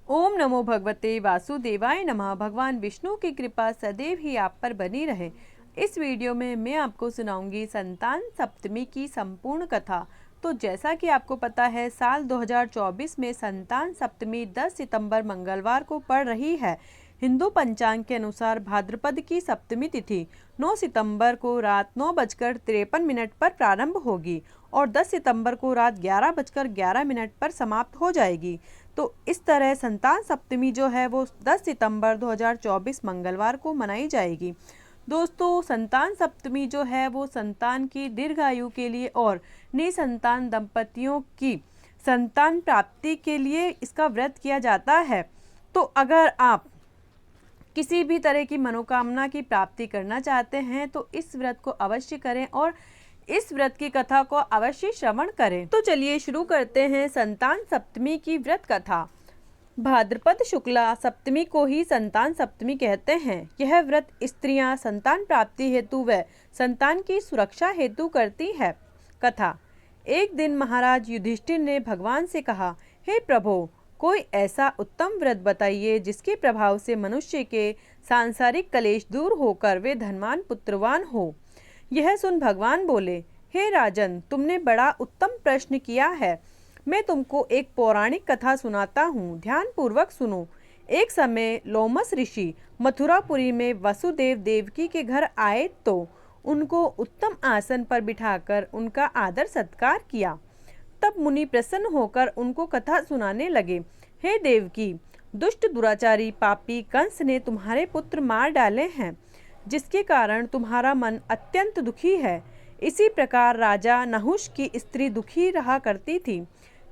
ओम नमो भगवते वासुदेवाय नमः। भगवान विष्णु की कृपा सदैव ही आप पर बनी रहे। इस वीडियो में मैं आपको सुनाऊंगी संतान सप्तमी की संपूर्ण कथा। तो जैसा कि आपको पता है, साल 2024 में संतान सप्तमी 10 सितंबर मंगलवार को पड़ रही है। हिंदू पंचांग के अनुसार भाद्रपद की सप्तमी तिथि 9 सितंबर को रात 9:53 पर प्रारंभ होगी और 10 सितंबर को रात 11:11 पर समाप्त हो जाएगी। तो इस तरह संतान सप्तमी जो है वो 10 सितंबर 2024 मंगलवार को मनाई जाएगी। दोस्तों, संतान सप्तमी जो है वो संतान की दीर्घायु के लिए और निसंतान दंपतियों की संतान प्राप्ति के लिए इसका व्रत किया जाता है। तो अगर आप किसी भी तरह की मनोकामना की प्राप्ति करना चाहते हैं तो इस व्रत को अवश्य करें और इस व्रत की कथा को अवश्य श्रवण करें। तो चलिए शुरू करते हैं संतान सप्तमी की व्रत कथा। भाद्रपद शुक्ला सप्तमी को ही संतान सप्तमी कहते हैं। यह व्रत स्त्रियां संतान प्राप्ति हेतु व संतान की सुरक्षा हेतु करती है। कथा। एक दिन महाराज युधिष्ठिर ने भगवान से कहा, हे प्रभो, कोई ऐसा उत्तम व्रत बताइए जिसके प्रभाव से मनुष्य के सांसारिक कलेश दूर होकर वे धनवान पुत्रवान हो। यह सुन भगवान बोले, हे राजन, तुमने बड़ा उत्तम प्रश्न किया है। मैं तुमको एक पौराणिक कथा सुनाता हूँ, ध्यान पूर्वक सुनो। एक समय लोमस ऋषि मथुरापुरी में वसुदेव देवकी के घर आए तो उनको उत्तम आसन पर बिठाकर उनका आदर सत्कार किया। तब मुनि प्रसन्न होकर उनको कथा सुनाने लगे। हे देवकी, दुष्ट दुराचारी पापी कंस ने तुम्हारे पुत्र मार डाले हैं, जिसके कारण तुम्हारा मन अत्यंत दुखी है। इसी प्रकार राजा नहुष की स्त्री दुखी रहा करती थी,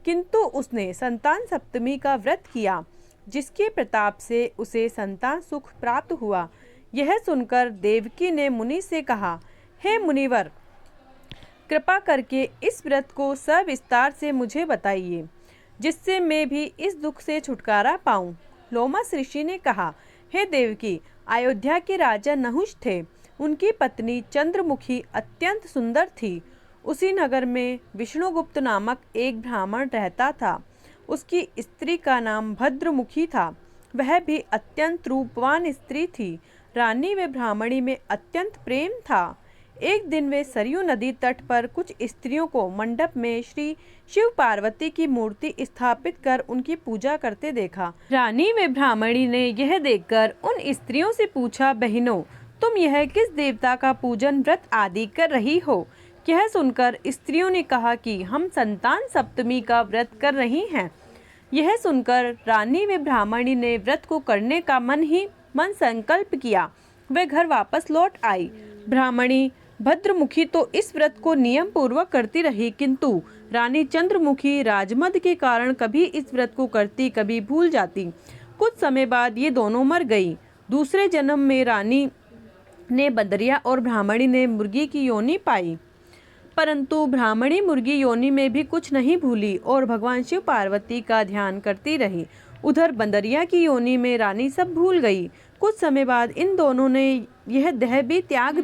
किंतु उसने संतान सप्तमी का व्रत किया, जिसके प्रताप से उसे संतान सुख प्राप्त हुआ। यह सुनकर देवकी ने मुनि से कहा, हे मुनिवर, कृपा करके इस व्रत को सविस्तार से मुझे बताइए, जिससे मैं भी इस दुख से छुटकारा पाऊं। लोमस ऋषि ने कहा, हे देवकी, अयोध्या के राजा नहुष थे। उनकी पत्नी चंद्रमुखी अत्यंत सुंदर थी। उसी नगर में विष्णुगुप्त नामक एक ब्राह्मण रहता था। उसकी स्त्री का नाम भद्रमुखी था। वह भी अत्यंत रूपवान स्त्री थी। रानी व ब्राह्मणी में अत्यंत प्रेम था। एक दिन वे सरयू नदी तट पर कुछ स्त्रियों को मंडप में श्री शिव पार्वती की मूर्ति स्थापित कर उनकी पूजा करते देखा। रानी व ब्राह्मणी ने यह देखकर उन स्त्रियों से पूछा, बहनों, तुम यह किस देवता का पूजन व्रत आदि कर रही हो? यह सुनकर स्त्रियों ने कहा कि हम संतान सप्तमी का व्रत कर रही हैं। यह सुनकर रानी व ब्राह्मणी ने व्रत को करने का मन संकल्प किया। वे घर वापस लौट आई। ब्राह्मणी भद्रमुखी तो इस व्रत को नियम पूर्वक करती रही, किंतु रानी चंद्रमुखी राजमद के कारण कभी इस व्रत को करती, कभी भूल जाती। कुछ समय बाद ये दोनों मर गई। दूसरे जन्म में रानी ने बदरिया और ब्राह्मणी ने मुर्गी की योनि पाई, परंतु ब्राह्मणी मुर्गी योनि में भी कुछ नहीं भूली और भगवान शिव पार्वती का ध्यान करती रही। उधर बंदरिया की योनि में रानी सब भूल गई। कुछ समय बाद इन दोनों ने यह देह भी त्याग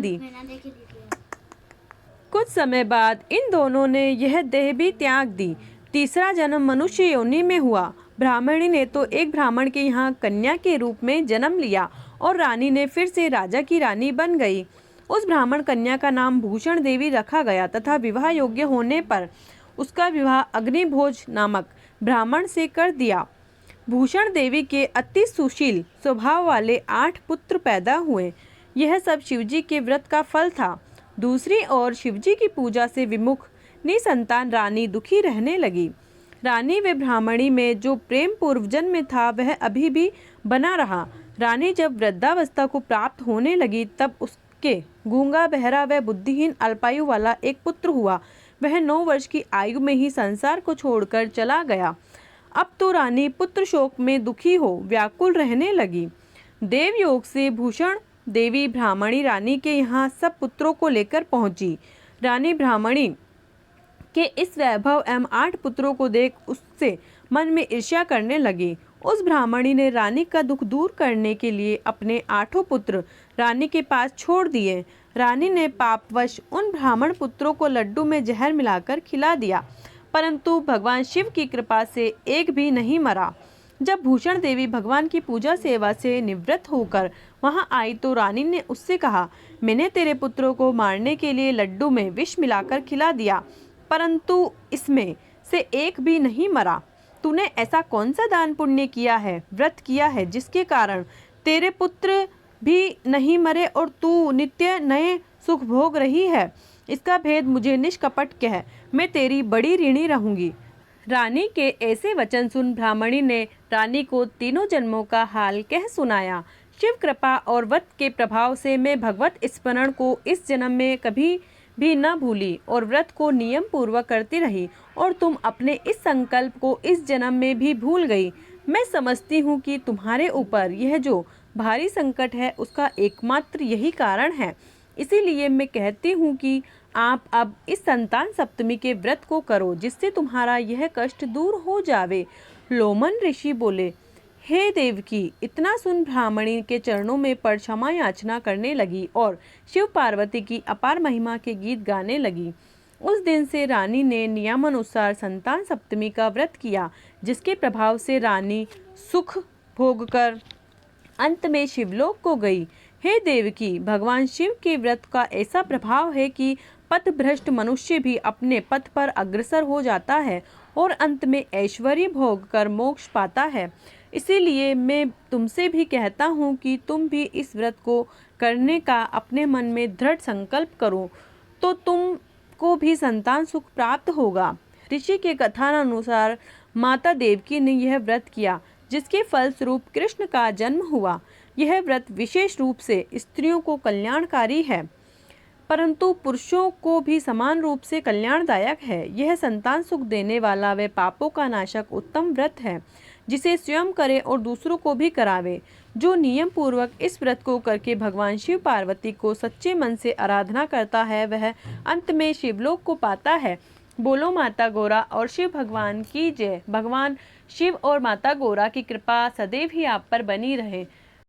दी। तीसरा जन्म मनुष्य योनि में हुआ। ब्राह्मणी ने तो एक ब्राह्मण के यहाँ कन्या के रूप में जन्म लिया और रानी ने फिर से राजा की रानी बन गई। उस ब्राह्मण कन्या का नाम भूषण देवी रखा गया तथा विवाह योग्य होने पर उसका विवाह अग्निभोज नामक ब्राह्मण से कर दिया। भूषण देवी के अति सुशील स्वभाव वाले 8 पुत्र पैदा हुए। यह सब शिवजी के व्रत का फल था। दूसरी ओर शिवजी की पूजा से विमुख निसंतान रानी दुखी रहने लगी। रानी व ब्राह्मणी में जो प्रेम पूर्व जन्म में था वह अभी भी बना रहा। रानी जब वृद्धावस्था को प्राप्त होने लगी तब उसके गूंगा, बहरा व बुद्धिहीन अल्पायु वाला एक पुत्र हुआ। वह 9 वर्ष की आयु में ही संसार को छोड़कर चला गया। अब तो रानी पुत्र शोक में दुखी हो व्याकुल रहने लगी। देवयोग से भूषण देवी ब्राह्मणी रानी के यहाँ सब पुत्रों को लेकर पहुंची। रानी ब्राह्मणी के इस वैभव एवं 8 पुत्रों को देख उससे मन में ईर्ष्या करने लगी। उस ब्राह्मणी ने रानी का दुख दूर करने के लिए अपने 8 पुत्र रानी के पास छोड़ दिए। रानी ने पापवश उन ब्राह्मण पुत्रों को लड्डू में जहर मिलाकर खिला दिया, परंतु भगवान शिव की कृपा से एक भी नहीं मरा। जब भूषण देवी भगवान की पूजा सेवा से निवृत्त होकर वहां आई तो रानी ने उससे कहा, मैंने तेरे पुत्रों को मारने के लिए लड्डू में विष मिलाकर खिला दिया, परंतु इसमें से एक भी नहीं मरा। तूने ऐसा कौन सा दान पुण्य किया है, व्रत किया है, जिसके कारण तेरे पुत्र भी नहीं मरे और तू नित्य नए सुख भोग रही है? इसका भेद मुझे निष्कपट कह, मैं तेरी बड़ी ऋणी रहूंगी। रानी के ऐसे वचन सुन ब्राह्मणी ने रानी को तीनों जन्मों का हाल कह सुनाया। शिव कृपा और व्रत के प्रभाव से मैं भगवत स्मरण को इस जन्म में कभी भी न भूली और व्रत को नियम पूर्वक करती रही, और तुम अपने इस संकल्प को इस जन्म में भी भूल गई। मैं समझती हूँ कि तुम्हारे ऊपर यह जो भारी संकट है उसका एकमात्र यही कारण है। इसीलिए मैं कहती हूँ कि आप अब इस संतान सप्तमी के व्रत को करो, जिससे तुम्हारा यह कष्ट दूर हो जावे। लोमन ऋषि बोले, हे देवकी। इतना सुन ब्राह्मणी के चरणों में पड़ क्षमा याचना करने लगी और शिव पार्वती की अपार महिमा के गीत गाने लगी। उस दिन से रानी ने नियमानुसार संतान सप्तमी का व्रत किया, जिसके प्रभाव से रानी सुख भोगकर अंत में शिवलोक को गई। हे देवकी, भगवान शिव के व्रत का ऐसा प्रभाव है कि पथभ्रष्ट मनुष्य भी अपने पथ पर अग्रसर हो जाता है और अंत में ऐश्वर्य भोग कर मोक्ष पाता है। इसीलिए मैं तुमसे भी कहता हूँ कि तुम भी इस व्रत को करने का अपने मन में दृढ़ संकल्प करो, तो तुमको भी संतान सुख प्राप्त होगा। ऋषि के कथानुसार माता देवकी ने यह व्रत किया, जिसके फलस्वरूप कृष्ण का जन्म हुआ। यह व्रत विशेष रूप से स्त्रियों को कल्याणकारी है, परंतु पुरुषों को भी समान रूप से कल्याणदायक है। यह संतान सुख देने वाला व पापों का नाशक उत्तम व्रत है, जिसे स्वयं करे और दूसरों को भी करावे। जो नियम पूर्वक इस व्रत को करके भगवान शिव पार्वती को सच्चे मन से आराधना करता है, वह अंत में शिवलोक को पाता है। बोलो माता गौरा और शिव भगवान की जय। भगवान शिव और माता गौरा की कृपा सदैव ही आप पर बनी रहे।